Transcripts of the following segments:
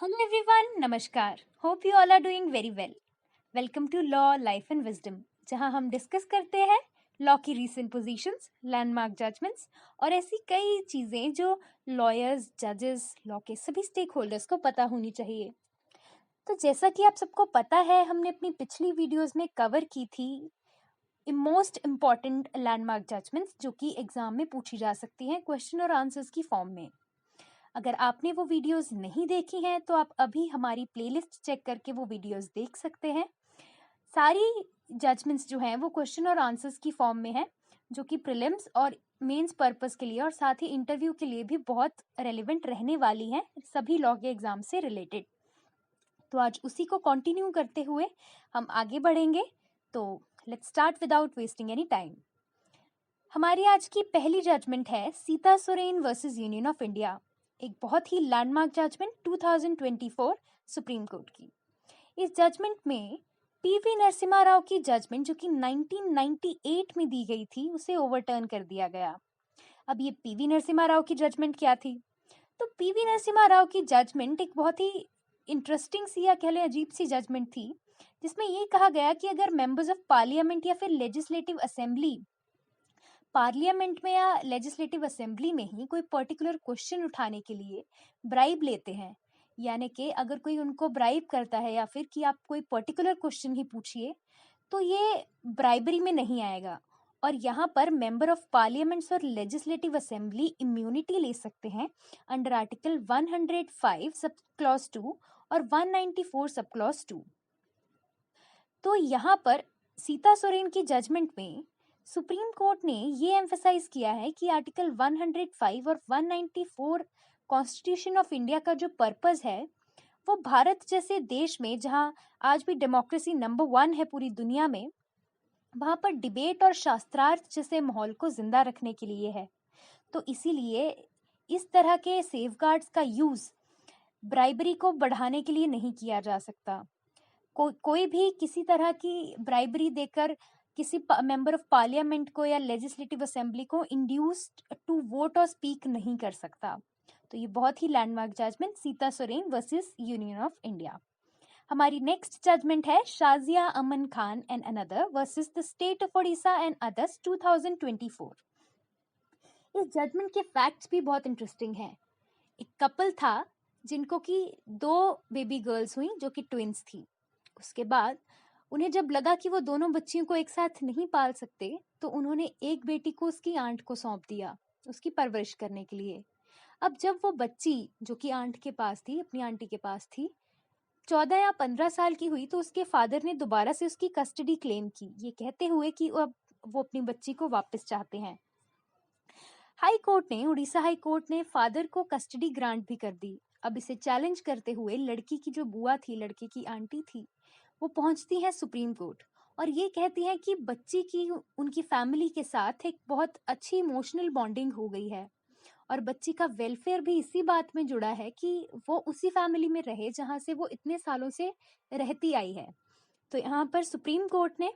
Hello everyone, नमस्कार. Hope you all are doing very well. Welcome to Law, Life and Wisdom, जहां हम discuss करते हैं law की रीसेंट पोजीशंस, लैंडमार्क जजमेंट्स और ऐसी कई चीजें जो लॉयर्स, जजेस, लॉ के सभी स्टेक होल्डर्स को पता होनी चाहिए. तो जैसा कि आप सबको पता है, हमने अपनी पिछली वीडियोस में कवर की थी मोस्ट इम्पॉर्टेंट लैंडमार्क जजमेंट्स जो कि एग्जाम में पूछी जा सकती हैं क्वेश्चन और आंसर्स की फॉर्म में. अगर आपने वो वीडियोस नहीं देखी हैं तो आप अभी हमारी प्लेलिस्ट चेक करके वो वीडियोस देख सकते हैं. सारी जजमेंट्स जो हैं वो क्वेश्चन और आंसर्स की फॉर्म में है, जो कि प्रीलिम्स और मेंस पर्पस के लिए और साथ ही इंटरव्यू के लिए भी बहुत रेलेवेंट रहने वाली हैं, सभी लॉ के एग्जाम से रिलेटेड. तो आज उसी को कंटिन्यू करते हुए हम आगे बढ़ेंगे. तो let's start without wasting any time. हमारी आज की पहली जजमेंट है Sita Soren versus union of India, एक बहुत ही लैंडमार्क जजमेंट 2024 सुप्रीम कोर्ट की. इस जजमेंट में पीवी नरसिम्हा राव की जजमेंट जो कि 1998 में दी गई थी उसे ओवरटर्न कर दिया गया. अब ये पीवी नरसिम्हा राव की जजमेंट क्या थी? तो पीवी नरसिम्हा राव की जजमेंट एक बहुत ही इंटरेस्टिंग सी या कह लें अजीब सी जजमेंट थी, जिसमें ये कहा गया कि अगर मेंबर्स ऑफ पार्लियामेंट या फिर लेजिस्लेटिव असेंबली पार्लियामेंट में या लेजिस्लेटिव असेंबली में ही कोई पर्टिकुलर क्वेश्चन उठाने के लिए ब्राइब लेते हैं, यानी कि अगर कोई उनको ब्राइब करता है या फिर कि आप कोई पर्टिकुलर क्वेश्चन ही पूछिए, तो ये ब्राइबरी में नहीं आएगा. और यहाँ पर मेंबर ऑफ पार्लियामेंट्स और लेजिस्लेटिव असेंबली इम्यूनिटी ले सकते हैं अंडर आर्टिकल 105 सब क्लॉज 2 और 194 सब क्लॉज 2. तो यहाँ पर सीता सोरेन की जजमेंट में सुप्रीम कोर्ट ने ये एम्फसाइज किया है कि आर्टिकल 105 और 194 कॉन्स्टिट्यूशन ऑफ इंडिया का जो पर्पस है वो भारत जैसे देश में, जहाँ आज भी डेमोक्रेसी नंबर 1 है पूरी दुनिया में, वहाँ पर डिबेट और शास्त्रार्थ जैसे माहौल को जिंदा रखने के लिए है. तो इसीलिए इस तरह के सेफगार्ड्स का यूज ब्राइबरी को बढ़ाने के लिए नहीं किया जा सकता. कोई भी किसी तरह की ब्राइबरी देकर किसी मेंबर ऑफ पार्लियामेंट को या लेजिस्लेटिव असेंबली को इंड्यूस्ड टू वोट और स्पीक नहीं कर सकता. तो ये बहुत ही landmark judgment Sita Soren versus union of India. हमारी नेक्स्ट जजमेंट है Shazia Aman Khan and another versus the state of Odisha and others 2024. इस जजमेंट के फैक्ट्स भी बहुत इंटरेस्टिंग हैं. एक कपल था जिनको कि 2 बेबी गर्ल्स हुई जो कि ट्विंस थी. उसके बाद उन्हें जब लगा कि वो दोनों बच्चियों को एक साथ नहीं पाल सकते, तो उन्होंने एक बेटी को उसकी आंट को सौंप दिया उसकी परवरिश करने के लिए. अब जब वो बच्ची जो कि आंट के पास थी, अपनी आंटी के पास थी, 14 या 15 साल की हुई, तो उसके फादर ने दोबारा से उसकी कस्टडी क्लेम की, ये कहते हुए कि अब वो अपनी बच्ची को वापस चाहते हैं. उड़ीसा हाई कोर्ट ने फादर को कस्टडी ग्रांट भी कर दी. अब इसे चैलेंज करते हुए लड़की की जो बुआ थी, लड़के की आंटी थी, वो पहुंचती है सुप्रीम कोर्ट और ये कहती है कि बच्ची की उनकी फैमिली के साथ एक बहुत अच्छी इमोशनल बॉन्डिंग हो गई है और बच्ची का वेलफेयर भी इसी बात में जुड़ा है कि वो उसी फैमिली में रहे जहां से वो इतने सालों से रहती आई है. तो यहाँ पर सुप्रीम कोर्ट ने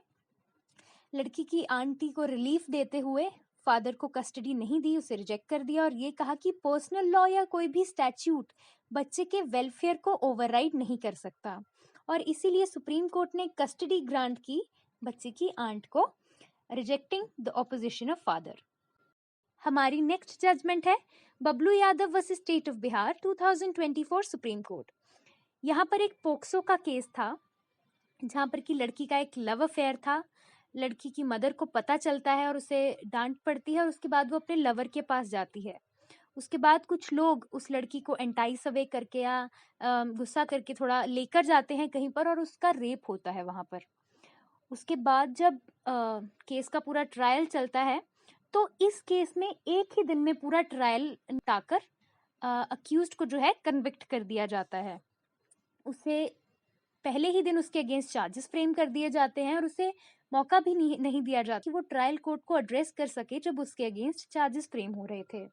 लड़की की आंटी को रिलीफ देते हुए फादर को कस्टडी नहीं दी, उसे रिजेक्ट कर दिया और ये कहा कि पर्सनल लॉ या कोई भी स्टैट्यूट बच्चे के वेलफेयर को ओवरराइड नहीं कर सकता और इसीलिए सुप्रीम कोर्ट ने कस्टडी ग्रांट की बच्चे की आंट को, rejecting the opposition of father. हमारी नेक्स्ट जजमेंट है Bablu Yadav versus state of Bihar 2024 supreme court. यहाँ पर एक पोक्सो का केस था जहाँ पर कि लड़की का एक लव अफेयर था. लड़की की मदर को पता चलता है और उसे डांट पड़ती है और उसके बाद वो अपने लवर के पास जाती है. उसके बाद कुछ लोग उस लड़की को एंटाइस अवे करके या गुस्सा करके थोड़ा लेकर जाते हैं कहीं पर और उसका रेप होता है वहां पर. उसके बाद जब केस का पूरा ट्रायल चलता है तो इस केस में एक ही दिन में पूरा ट्रायल निपटाकर अक्यूज्ड को जो है कन्विक्ट कर दिया जाता है. उसे पहले ही दिन उसके अगेंस्ट चार्जेस फ्रेम कर दिए जाते हैं और उसे मौका भी नहीं दिया जाता कि वो ट्रायल कोर्ट को एड्रेस कर सके जब उसके अगेंस्ट चार्जेस फ्रेम हो रहे थे.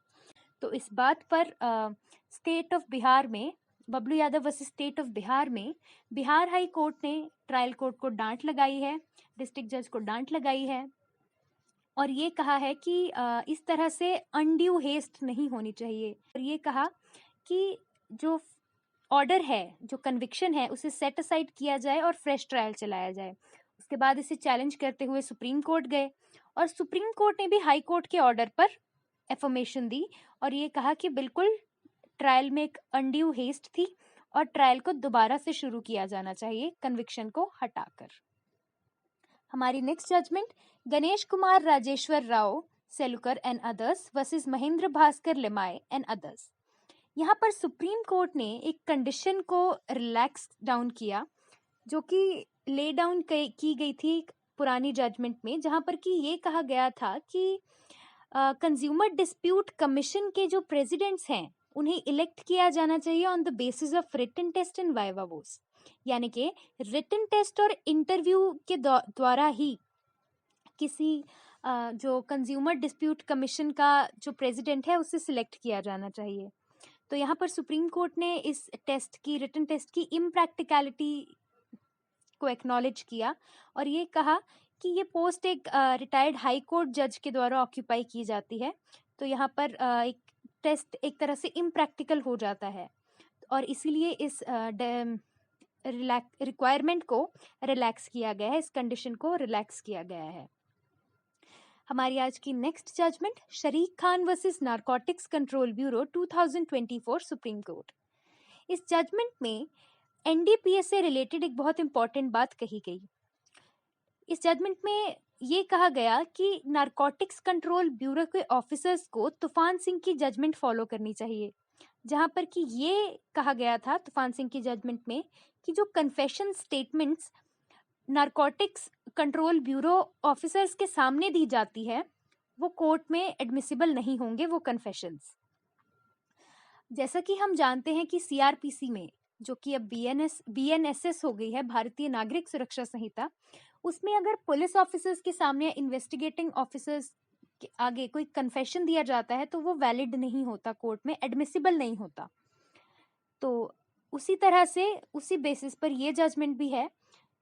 तो इस बात पर स्टेट ऑफ बिहार में, Bablu Yadav versus state of Bihar में, बिहार हाई कोर्ट ने ट्रायल कोर्ट को डांट लगाई है, डिस्ट्रिक्ट जज को डांट लगाई है और ये कहा है कि इस तरह से अनड्यू हेस्ट नहीं होनी चाहिए. और ये कहा कि जो ऑर्डर है, जो कन्विक्शन है, उसे सेट असाइड किया जाए और फ्रेश ट्रायल चलाया जाए। उसके बाद इसे चैलेंज करते हुए सुप्रीम कोर्ट गए और सुप्रीम कोर्ट ने भी हाई कोर्ट के ऑर्डर पर एफर्मेशन दी और ये कहा कि बिल्कुल ट्रायल में एक अनड्यू हेस्ट थी और ट्रायल को दोबारा से शुरू किया जाना चाहिए कन्विक्शन को हटाकर। हमारी next judgement Ganesh Kumar Rajeshwar Rao Selukar and others versus Mahendra Bhaskar Limaye and others. यहाँ पर सुप्रीम कोर्ट ने एक कंडीशन को रिलैक्स डाउन किया जो कि ले डाउन की गई थी एक पुरानी जजमेंट में, जहाँ पर कि ये कहा गया था कि कंज्यूमर डिस्प्यूट कमीशन के जो प्रेसिडेंट्स हैं उन्हें इलेक्ट किया जाना चाहिए on the basis of written test and viva votes, यानी कि रिटन टेस्ट और इंटरव्यू के द्वारा ही किसी जो कंज्यूमर डिस्प्यूट कमीशन का जो प्रेसिडेंट है उसे सिलेक्ट किया जाना चाहिए। तो यहाँ पर सुप्रीम कोर्ट ने इस टेस्ट की, रिटन टेस्ट की इम्प्रैक्टिकलिटी को एक्नॉलेज किया और ये कहा कि ये पोस्ट एक रिटायर्ड हाई कोर्ट जज के द्वारा ऑक्यूपाई की जाती है, तो यहाँ पर एक टेस्ट एक तरह से इम्प्रैक्टिकल हो जाता है और इसीलिए इस रिक्वायरमेंट को रिलैक्स किया गया है, इस कंडीशन को रिलैक्स किया गया है। हमारी आज की नेक्स्ट जजमेंट शरीक Khan versus narcotics control bureau 2024 supreme court. इस जजमेंट में एनडीपीएस से रिलेटेड एक बहुत इंपॉर्टेंट बात कही गई। इस जजमेंट में ये कहा गया कि नारकोटिक्स कंट्रोल ब्यूरो के ऑफिसर्स को तूफान सिंह की जजमेंट फॉलो करनी चाहिए, जहां पर कि ये कहा गया था तूफान सिंह की जजमेंट में कि जो confession statements narcotics control bureau officers के सामने दी जाती है वो कोर्ट में एडमिसिबल नहीं होंगे, वो कन्फेशंस। जैसा कि हम जानते हैं कि सीआरपीसी में, जो कि अब बीएनएसएस हो गई है, भारतीय नागरिक सुरक्षा संहिता, उसमें अगर पुलिस ऑफिसर्स के सामने इन्वेस्टिगेटिंग ऑफिसर्स के आगे कोई कन्फेशन दिया जाता है तो वो वैलिड नहीं होता, कोर्ट में एडमिसिबल नहीं होता। तो उसी तरह से उसी बेसिस पर ये जजमेंट भी है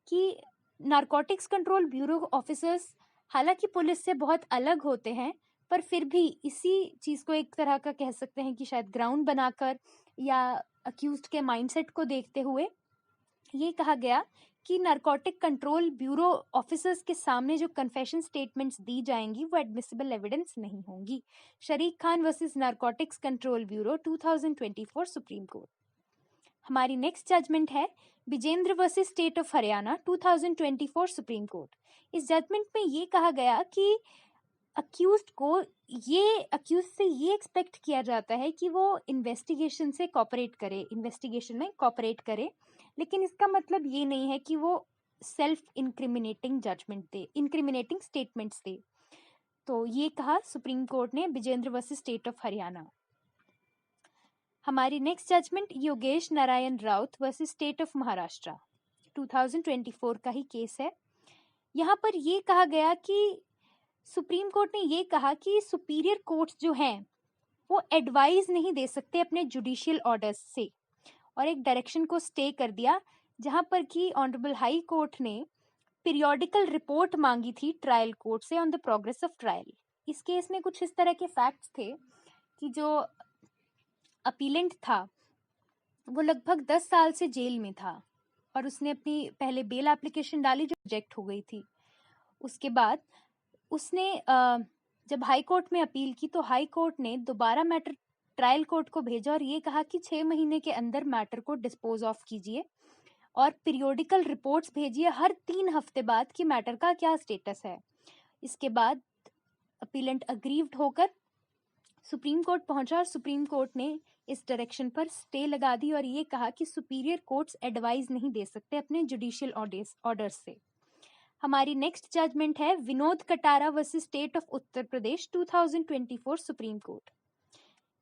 कि नारकोटिक्स कंट्रोल ब्यूरो ऑफिसर्स हालांकि पुलिस से बहुत अलग होते हैं, पर फिर भी इसी चीज को एक तरह का कह सकते हैं कि शायद ग्राउंड बनाकर या अक्यूज्ड के माइंडसेट को देखते हुए ये कहा गया कि नारकोटिक कंट्रोल ब्यूरो ऑफिसर्स के सामने जो कन्फेशन स्टेटमेंट्स दी जाएंगी वो एडमिसिबल एविडेंस नहीं होंगी। शरीक Khan versus narcotics control bureau 2024 supreme court. हमारी नेक्स्ट जजमेंट है Bijendra versus state of Haryana 2024 supreme court. इस जजमेंट में ये कहा गया कि अक्यूज्ड से ये एक्सपेक्ट किया जाता है कि वो इन्वेस्टिगेशन में कॉपरेट करे, लेकिन इसका मतलब ये नहीं है कि वो सेल्फ इंक्रिमिनेटिंग स्टेटमेंट्स दे। तो ये कहा सुप्रीम कोर्ट ने Bijendra versus state of Haryana. हमारी next judgment Yogesh Narayan Raut versus state of Maharashtra 2024 का ही केस है। यहाँ पर ये कहा गया कि सुप्रीम कोर्ट ने ये कहा कि सुपीरियर कोर्ट्स जो हैं वो एडवाइस नहीं दे सकते अपने जुडिशियल ऑर्डर्स से, और एक डायरेक्शन को स्टे कर दिया जहाँ पर कि ऑनरेबल हाई कोर्ट ने पीरियोडिकल रिपोर्ट मांगी थी ट्रायल कोर्ट से on the progress of trial. इस केस में कुछ इस तरह के फैक्ट्स थे कि जो अपीलेंट था वो लगभग 10 साल से जेल में था और उसने अपनी पहले बेल एप्लीकेशन डाली जो रिजेक्ट हो गई थी। उसके बाद उसने जब हाई कोर्ट में अपील की तो हाई कोर्ट ने दोबारा मैटर ट्रायल कोर्ट को भेजा और ये कहा कि 6 महीने के अंदर मैटर को डिस्पोज ऑफ कीजिए और पीरियोडिकल रिपोर्ट्स भेजिए हर 3 हफ्ते बाद कि मैटर का क्या स्टेटस है। इसके बाद अपीलेंट अग्रीव्ड होकर सुप्रीम कोर्ट पहुंचा और सुप्रीम कोर्ट ने इस डायरेक्शन पर स्टे लगा दी और ये कहा कि सुपीरियर कोर्ट्स एडवाइस नहीं दे सकते अपने जुडिशियल ऑर्डर्स से। हमारी नेक्स्ट जजमेंट है Vinod Katara versus state of Uttar Pradesh 2024 supreme court.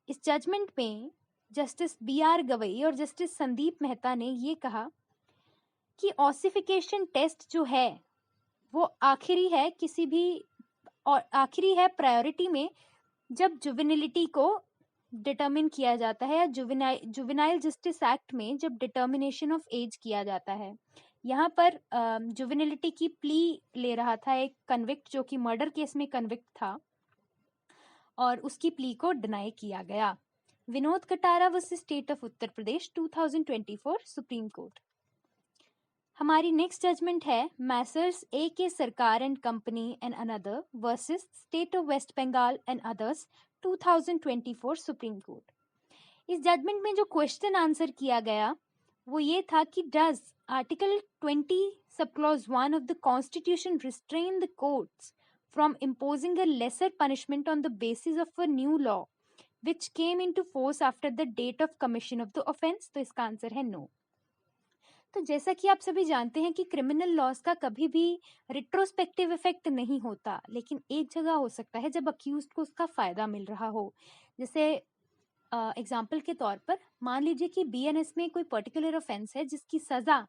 इस जजमेंट में जस्टिस BR गवई और जस्टिस संदीप मेहता ने ये कहा कि ऑसिफिकेशन टेस्ट जो है वो आखिरी है प्रायोरिटी में जब जुवेनिलिटी को डिटर्मिन किया जाता है या जुवेनाइल जस्टिस एक्ट में जब डिटर्मिनेशन ऑफ एज किया जाता है। यहाँ पर जुवेनिलिटी की प्ली ले रहा था एक कन्विक्ट जो कि मर्डर केस में कन्विक्ट था और उसकी प्ली को डिनाई किया गया। Vinod Katara versus state of Uttar Pradesh 2024 supreme court. हमारी नेक्स्ट जजमेंट है messrs A K Sarkar and company and another versus state of West Bengal and others 2024 supreme court. इस जजमेंट में जो क्वेश्चन आंसर किया गया वो ये था कि does article 20 sub clause 1 of the constitution restrain the courts from imposing a lesser punishment on the basis of a new law which came into force after the date of commission of the offence. तो इसका answer है no. तो जैसा कि आप सभी जानते हैं कि क्रिमिनल लॉज का कभी भी रिट्रोस्पेक्टिव इफेक्ट नहीं होता, लेकिन एक जगह हो सकता है जब अक्यूज्ड को उसका फायदा मिल रहा हो। जैसे एग्जाम्पल के तौर पर मान लीजिए कि बीएनएस में कोई पर्टिकुलर ऑफेंस है जिसकी सजा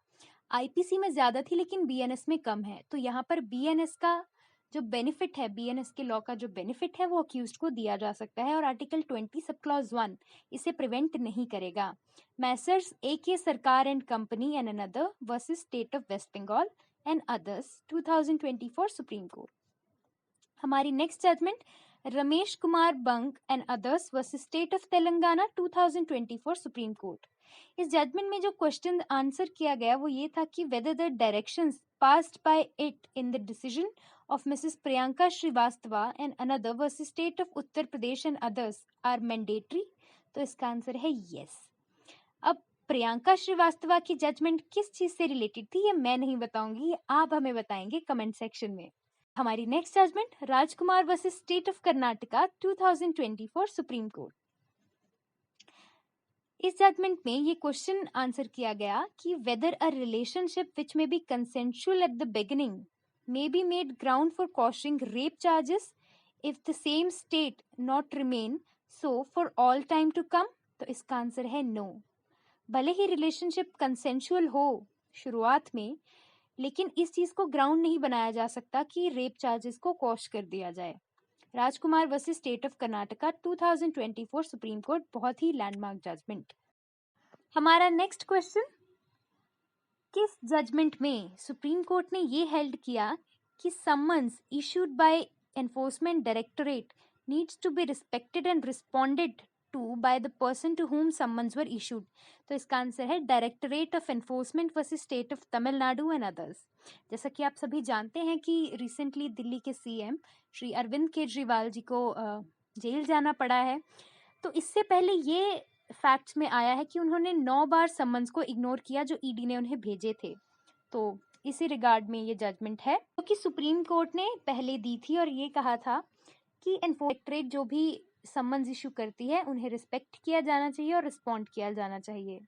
आईपीसी में ज्यादा थी लेकिन बीएनएस में कम है, तो यहाँ पर बीएनएस का जो बेनिफिट है, बीएनएस के लॉ का जो बेनिफिट है वो अक्यूज्ड को दिया जा सकता है और आर्टिकल 20 सब क्लॉज 1 इसे प्रिवेंट नहीं करेगा। Messrs A K Sarkar and company and another versus state of West Bengal and others 2024 supreme court. हमारी next judgement Ramesh Kumar Bang and others versus state of Telangana 2024 supreme court. इस जजमेंट में जो क्वेश्चन आंसर किया गया वो ये था कि whether the directions passed by it in the decision of Mrs. Priyanka Srivastava and another versus state of Uttar Pradesh and others are mandatory। तो इसका आंसर है yes। अब प्रियंका श्रीवास्तवा की जजमेंट किस चीज से रिलेटेड थी ये मैं नहीं बताऊंगी, आप हमें बताएंगे कमेंट सेक्शन में। हमारी next judgment Rajkumar versus state of Karnataka 2024 supreme court. इस जजमेंट में ये क्वेश्चन आंसर किया गया कि whether a relationship which may be consensual at the beginning may be made ground for quashing rape charges if the same state not remain so for all time to come. तो इसका answer है no. भले ही relationship consensual हो शुरुआत में, लेकिन इस चीज को ग्राउंड नहीं बनाया जा सकता कि रेप चार्जेस को कॉश कर दिया जाए। Rajkumar versus state of Karnataka 2024 supreme court, बहुत ही लैंडमार्क जजमेंट। हमारा नेक्स्ट क्वेश्चन, किस जजमेंट में सुप्रीम कोर्ट ने ये हेल्ड किया कि summons issued by enforcement directorate needs to be respected and responded to by the person to whom summons were issued। तो इसका आंसर है directorate of enforcement versus state of Tamil Nadu and others. जैसा कि आप सभी जानते हैं कि रिसेंटली दिल्ली के सीएम श्री अरविंद केजरीवाल जी को जेल जाना पड़ा है। तो इससे पहले ये फैक्ट्स में आया है कि उन्होंने 9 बार समन्स को इग्नोर किया जो ईडी ने उन्हें भेजे थे। तो इसी रिगार्ड में ये जजमेंट है क्योंकि सुप्रीम कोर्ट ने पहले दी थी और ये कहा था कि एनफोर्समेंट जो भी समन्स इशू करती है उन्हें रिस्पेक्ट किया जाना चाहिए और रिस्पॉन्ड किया जाना चाहिए।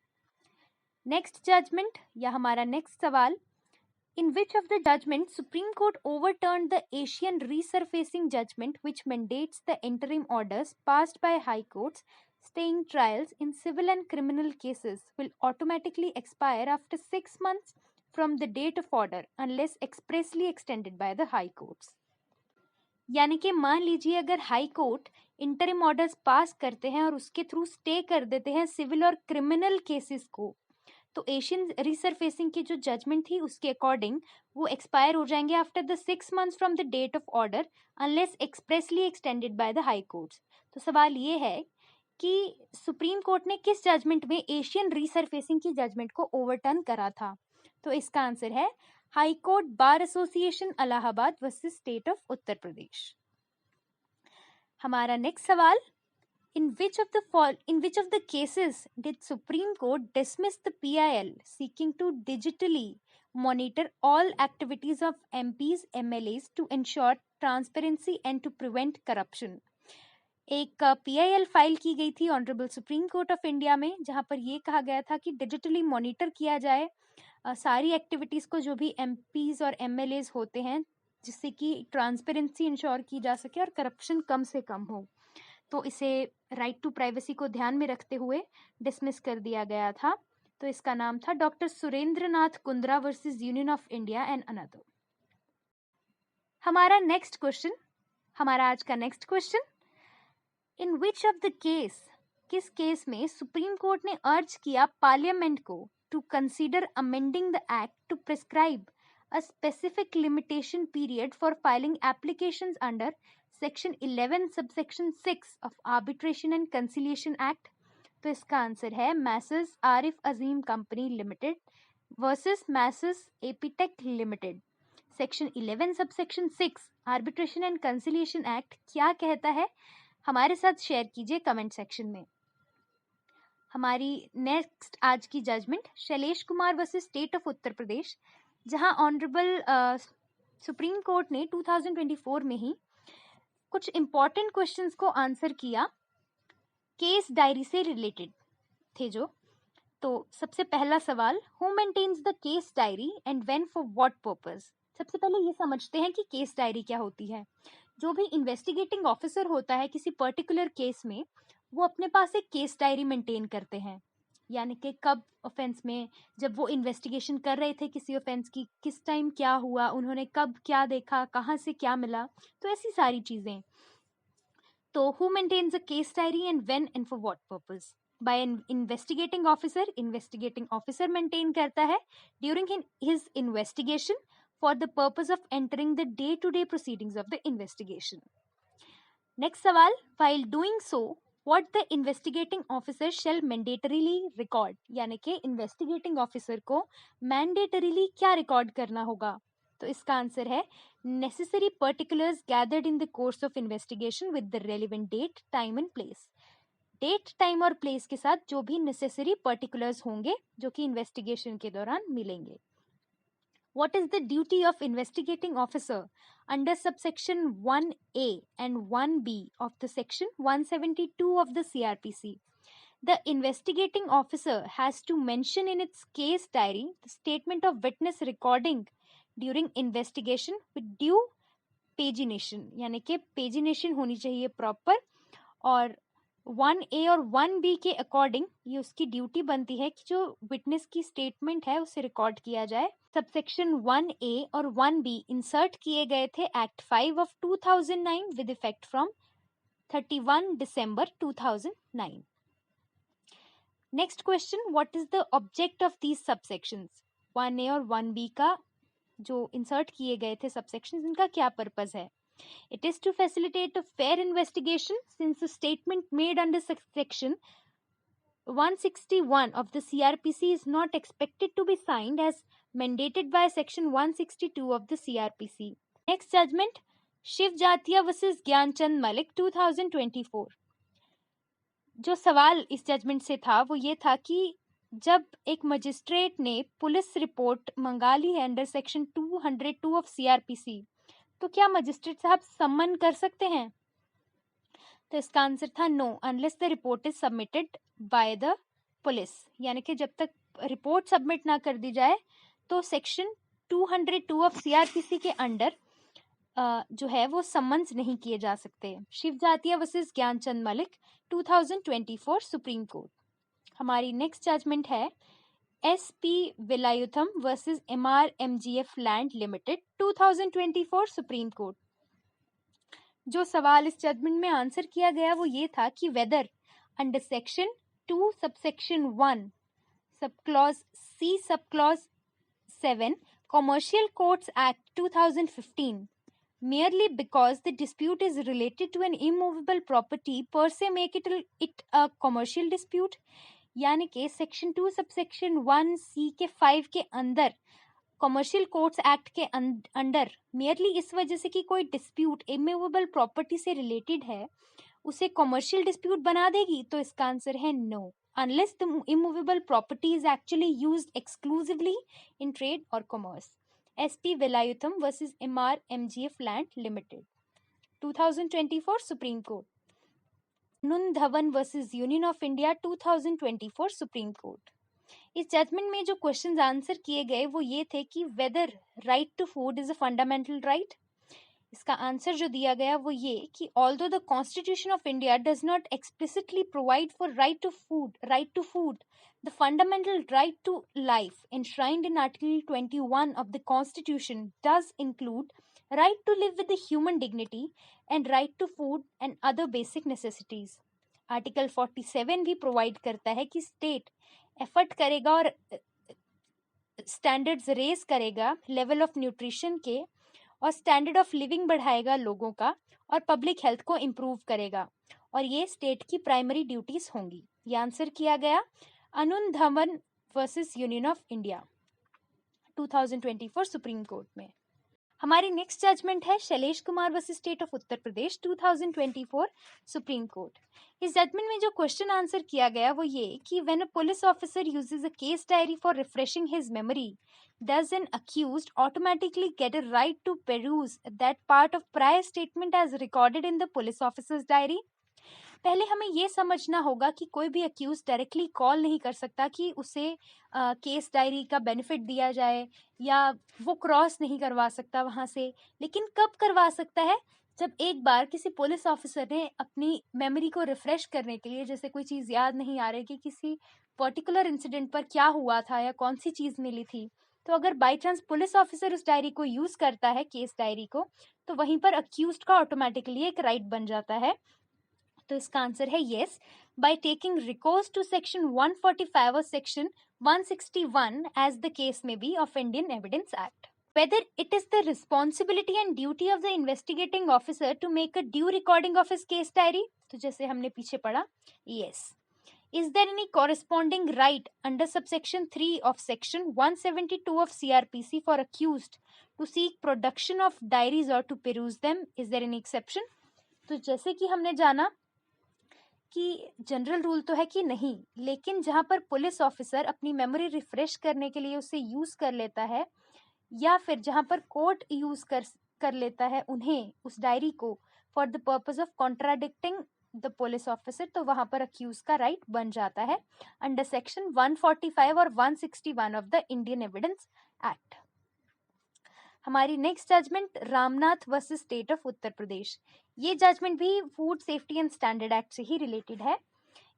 नेक्स्ट जजमेंट या हमारा नेक्स्ट सवाल, in which of the judgments Supreme Court overturned the Asian resurfacing judgment which mandates the interim orders passed by high courts staying trials in civil and criminal cases will automatically expire after 6 months from the date of order unless expressly extended by the high courts। यानी कि मान लीजिए अगर high court interim orders pass करते हैं और उसके through stay कर देते हैं सिविल और क्रिमिनल केसेस को, तो एशियन रिसरफेसिंग की जो जजमेंट थी उसके अकॉर्डिंग वो एक्सपायर हो जाएंगे after the 6 months from the date of order unless expressly extended by the high courts. तो सवाल ये है कि सुप्रीम कोर्ट ने किस जजमेंट में एशियन रिसरफेसिंग की जजमेंट को ओवरटर्न करा था। तो इसका आंसर है high court bar association Allahabad versus state of Uttar Pradesh. हमारा नेक्स्ट सवाल, In which of the cases did Supreme Court dismiss the PIL seeking to digitally monitor all activities of MPs, MLAs to ensure transparency and to prevent corruption? एक PIL file की गई थी honourable supreme court of India में, जहां पर ये कहा गया था कि डिजिटली मॉनिटर किया जाए सारी एक्टिविटीज को जो भी MPs और MLAs होते हैं, जिससे कि ट्रांसपेरेंसी इंश्योर की जा सके और करप्शन कम से कम हो। तो इसे राइट टू प्राइवेसी को ध्यान में रखते हुए डिसमिस कर दिया गया था। तो इसका नाम था doctor Surendra Nath Kundra versus union of India and another. हमारा नेक्स्ट क्वेश्चन, हमारा आज का next question, in which of the case, किस केस में सुप्रीम कोर्ट ने अर्ज किया पार्लियामेंट को to consider amending the act to prescribe a specific limitation period for filing applications under Section 11 subsection 6 of Arbitration and Conciliation Act तो इसका answer है messrs Arif Azeem company limited versus messrs Aptech limited. Section 11 subsection 6 arbitration and conciliation act क्या कहता है, हमारे साथ share कीजिए comment section में। हमारी नेक्स्ट आज की judgment Shailesh Kumar versus state of Uttar Pradesh, जहां ऑनरेबल सुप्रीम कोर्ट ने 2024 में ही कुछ इंपॉर्टेंट क्वेश्चंस को आंसर किया, केस डायरी से रिलेटेड थे जो। तो सबसे पहला सवाल, who maintains the case diary and when for what purpose. सबसे पहले ये समझते हैं कि केस डायरी क्या होती है। जो भी इन्वेस्टिगेटिंग ऑफिसर होता है किसी पर्टिकुलर केस में, वो अपने पास एक केस डायरी मेंटेन करते हैं, यानी कि कब ऑफेंस में, जब वो इन्वेस्टिगेशन कर रहे थे किसी ऑफेंस की, किस टाइम क्या हुआ, उन्होंने कब क्या देखा, कहाँ से क्या मिला, तो ऐसी सारी चीजें। तो who maintains a case diary and when and for what purpose. By an investigating officer maintain करता है during his investigation for the purpose of entering the day to day proceedings of the investigation. Next सवाल, while doing so what the investigating officer shall mandatorily record, यानी कि investigating officer को mandatorily क्या record करना होगा। तो इसका answer है necessary particulars gathered in the course of investigation with the relevant date time and place. Date time और प्लेस के साथ जो भी नेसेसरी पर्टिकुलर्स होंगे जो कि इन्वेस्टिगेशन के दौरान मिलेंगे। What is the duty of investigating officer under subsection 1A and 1B of the section 172 of the CRPC? The investigating officer has to mention in its case diary the statement of witness recording during investigation with due pagination, यानी कि pagination होनी चाहिए proper, और 1A और 1B के according ये उसकी duty बनती है कि जो विटनेस की स्टेटमेंट है उसे रिकॉर्ड किया जाए। सबसेक्शन 1A और 1B इंसर्ट किए गए थे act 5 of 2009 with effect from 31 December 2009। Next question, what is the object of these subsections. 1A और 1B का जो इंसर्ट किए गए थे सबसेक्शंस, इनका क्या पर्पस है। It is to facilitate a fair investigation since the statement made under section 161 of the CRPC is not expected to be signed as mandated by section 162 of the CRPC. Next judgment, Shiv Jatia versus Gyanchand Malik 2024। जो सवाल इस judgement से था वो ये था कि जब एक मजिस्ट्रेट ने पुलिस रिपोर्ट मंगा ली है अंडर सेक्शन 202 ऑफ CRPC, तो क्या मजिस्ट्रेट साहब सम्मन कर सकते हैं। तो इसका आंसर था no, unless the report is submitted by the police, यानी कि जब तक रिपोर्ट सबमिट ना कर दी जाए तो सेक्शन 202 ऑफ CRPC के अंडर जो है वो सम्मन्स नहीं किए जा सकते। Shiv Jatia versus Gyanchand Malik 2024 supreme court. हमारी नेक्स्ट जजमेंट है SP Velayutham versus MRMGF land limited 2024 supreme court. जो सवाल इस जजमेंट में आंसर किया गया वो ये था कि weather under section 2 subsection 1 sub clause C sub clause 7 commercial courts act 2015 merely because the dispute is related to an immovable property per se make it a commercial dispute, यानी कि section 2 subsection 1C के 5 के अंदर commercial courts act के under merely इस वजह से कि कोई डिस्प्यूट इमूवेबल प्रॉपर्टी से रिलेटेड है उसे कॉमर्शियल डिस्प्यूट बना देगी। तो इसका आंसर है no, unless the immovable property is actually used exclusively in trade और commerce. SP Velayutham versus MRMGF land limited 2024 supreme court. Anun Dhawan versus union of India 2024 supreme court. इस जजमेंट में जो क्वेश्चंस आंसर किए गए वो ये थे कि whether right to food is a fundamental right. इसका आंसर जो दिया गया वो ये कि although the constitution of India does not explicitly provide for right to food the fundamental right to life enshrined in Article 21 of the Constitution does include right to live with the human dignity and right to food and other basic necessities. Article 47 भी provide करता है कि state effort करेगा और standards raise करेगा level of nutrition के, और standard of living बढ़ाएगा लोगों का, और public health को improve करेगा, और ये state की primary duties होंगी। ये आंसर किया गया Anun Dhawan versus union of India 2024 supreme court में। हमारी नेक्स्ट जजमेंट है Shailesh Kumar versus state of Uttar Pradesh 2024 supreme court. इस जजमेंट में जो क्वेश्चन आंसर किया गया वो ये कि when a police officer uses a case diary for refreshing his memory, does an accused automatically get a right to peruse that part of prior statement as recorded in the police officer's diary? पहले हमें ये समझना होगा कि कोई भी accused directly call नहीं कर सकता कि उसे केस डायरी का बेनिफिट दिया जाए, या वो क्रॉस नहीं करवा सकता वहाँ से। लेकिन कब करवा सकता है? जब एक बार किसी पुलिस ऑफिसर ने अपनी मेमोरी को रिफ्रेश करने के लिए, जैसे कोई चीज़ याद नहीं आ रही कि किसी पर्टिकुलर इंसिडेंट पर क्या हुआ था या कौन सी चीज़ मिली थी, तो अगर बाई चांस पुलिस ऑफिसर उस डायरी को यूज़ करता है, केस डायरी को, तो वहीं पर अक्यूज्ड का ऑटोमेटिकली एक राइट बन जाता है। तो इसका आंसर है yes, by taking recourse to section 145 और section 161 as the case may be of Indian evidence act. Whether it is the responsibility and duty of the investigating officer to make a due recording of his case diary, तो जैसे हमने पीछे पढ़ा, yes. Is there any corresponding right under subsection 3 of section 172 of CRPC for accused to seek production of diaries or to peruse them? Is there any exception? तो जैसे कि हमने जाना कि जनरल रूल तो है कि नहीं, लेकिन जहाँ पर पुलिस ऑफिसर अपनी मेमोरी रिफ्रेश करने के लिए उसे यूज़ कर लेता है, या फिर जहाँ पर कोर्ट यूज़ कर लेता है उन्हें, उस डायरी को, for the purpose of contradicting the police officer, तो वहाँ पर अक्यूज का राइट बन जाता है अंडर सेक्शन 145 और 161 of the Indian evidence act. हमारी next judgment Ramnath versus state of Uttar Pradesh. ये जजमेंट भी food safety and standard act से ही रिलेटेड है।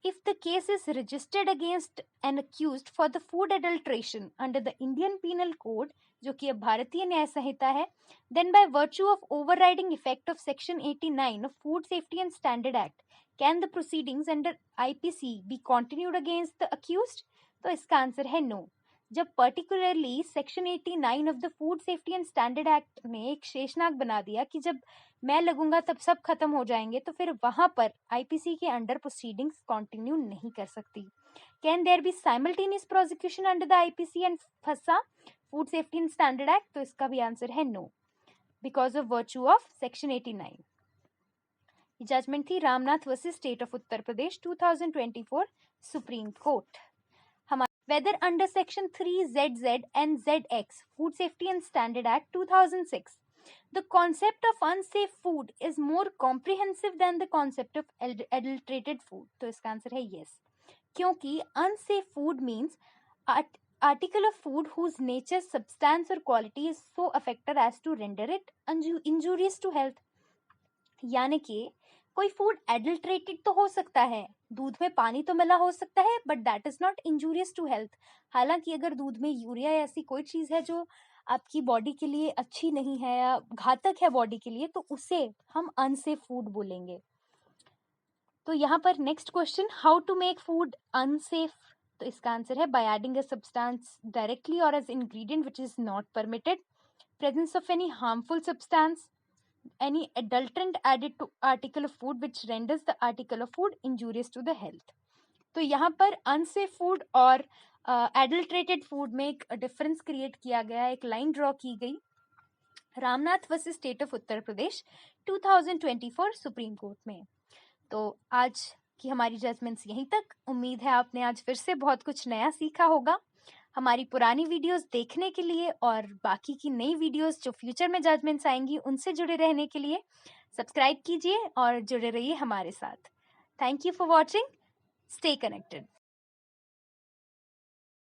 If the case is registered against an accused for the food adulteration under the Indian penal code, जो कि अब भारतीय न्याय संहिता है, then by virtue of overriding effect of section 89 of food safety and standard act can the proceedings under IPC be continued against the accused? तो इसका answer है no. जब particularly section 89 of the food safety and standard act ने एक शेषनाग बना दिया कि जब मैं लगूंगा तब सब खत्म हो जाएंगे, तो फिर वहां पर आईपीसी के अंडर प्रोसीडिंग्स कंटिन्यू नहीं कर सकती। Can there be simultaneous prosecution under the IPC and FSSA food safety and standard act? तो इसका भी आंसर है no, because of virtue of section 89। Judgment थी Ramnath versus state of Uttar Pradesh 2024 supreme court. Whether under section 3ZZ and ZX Food Safety and Standard Act 2006, the concept of unsafe food is more comprehensive than the concept of adulterated food? तो इसका answer है yes, क्योंकि unsafe food means article of food whose nature, substance or quality is so affected as to render it injurious to health। यानी कि कोई food adulterated तो हो सकता है, दूध में पानी तो मिला हो सकता है, but that is not injurious to health. हालांकि अगर दूध में यूरिया या ऐसी कोई चीज़ है जो आपकी बॉडी के लिए अच्छी नहीं है या घातक है बॉडी के लिए, तो उसे हम अनसेफ फूड बोलेंगे। तो यहाँ पर next question, how to make food unsafe? तो इसका आंसर है by adding a substance directly और as ingredient which is not permitted, presence of any harmful substance, any adulterant added to article of food which renders the article of food injurious to the health। तो यहाँ पर unsafe food और adulterated food में एक difference create किया गया, एक line draw की गई Ramnath versus state of Uttar Pradesh 2024 supreme court में। तो आज की हमारी जजमेंट्स यहीं तक। उम्मीद है आपने आज फिर से बहुत कुछ नया सीखा होगा। हमारी पुरानी वीडियोस देखने के लिए और बाकी की नई वीडियोस जो फ्यूचर में जजमेंट्स आएंगी उनसे जुड़े रहने के लिए सब्सक्राइब कीजिए और जुड़े रहिए हमारे साथ। Thank you for watching. Stay connected.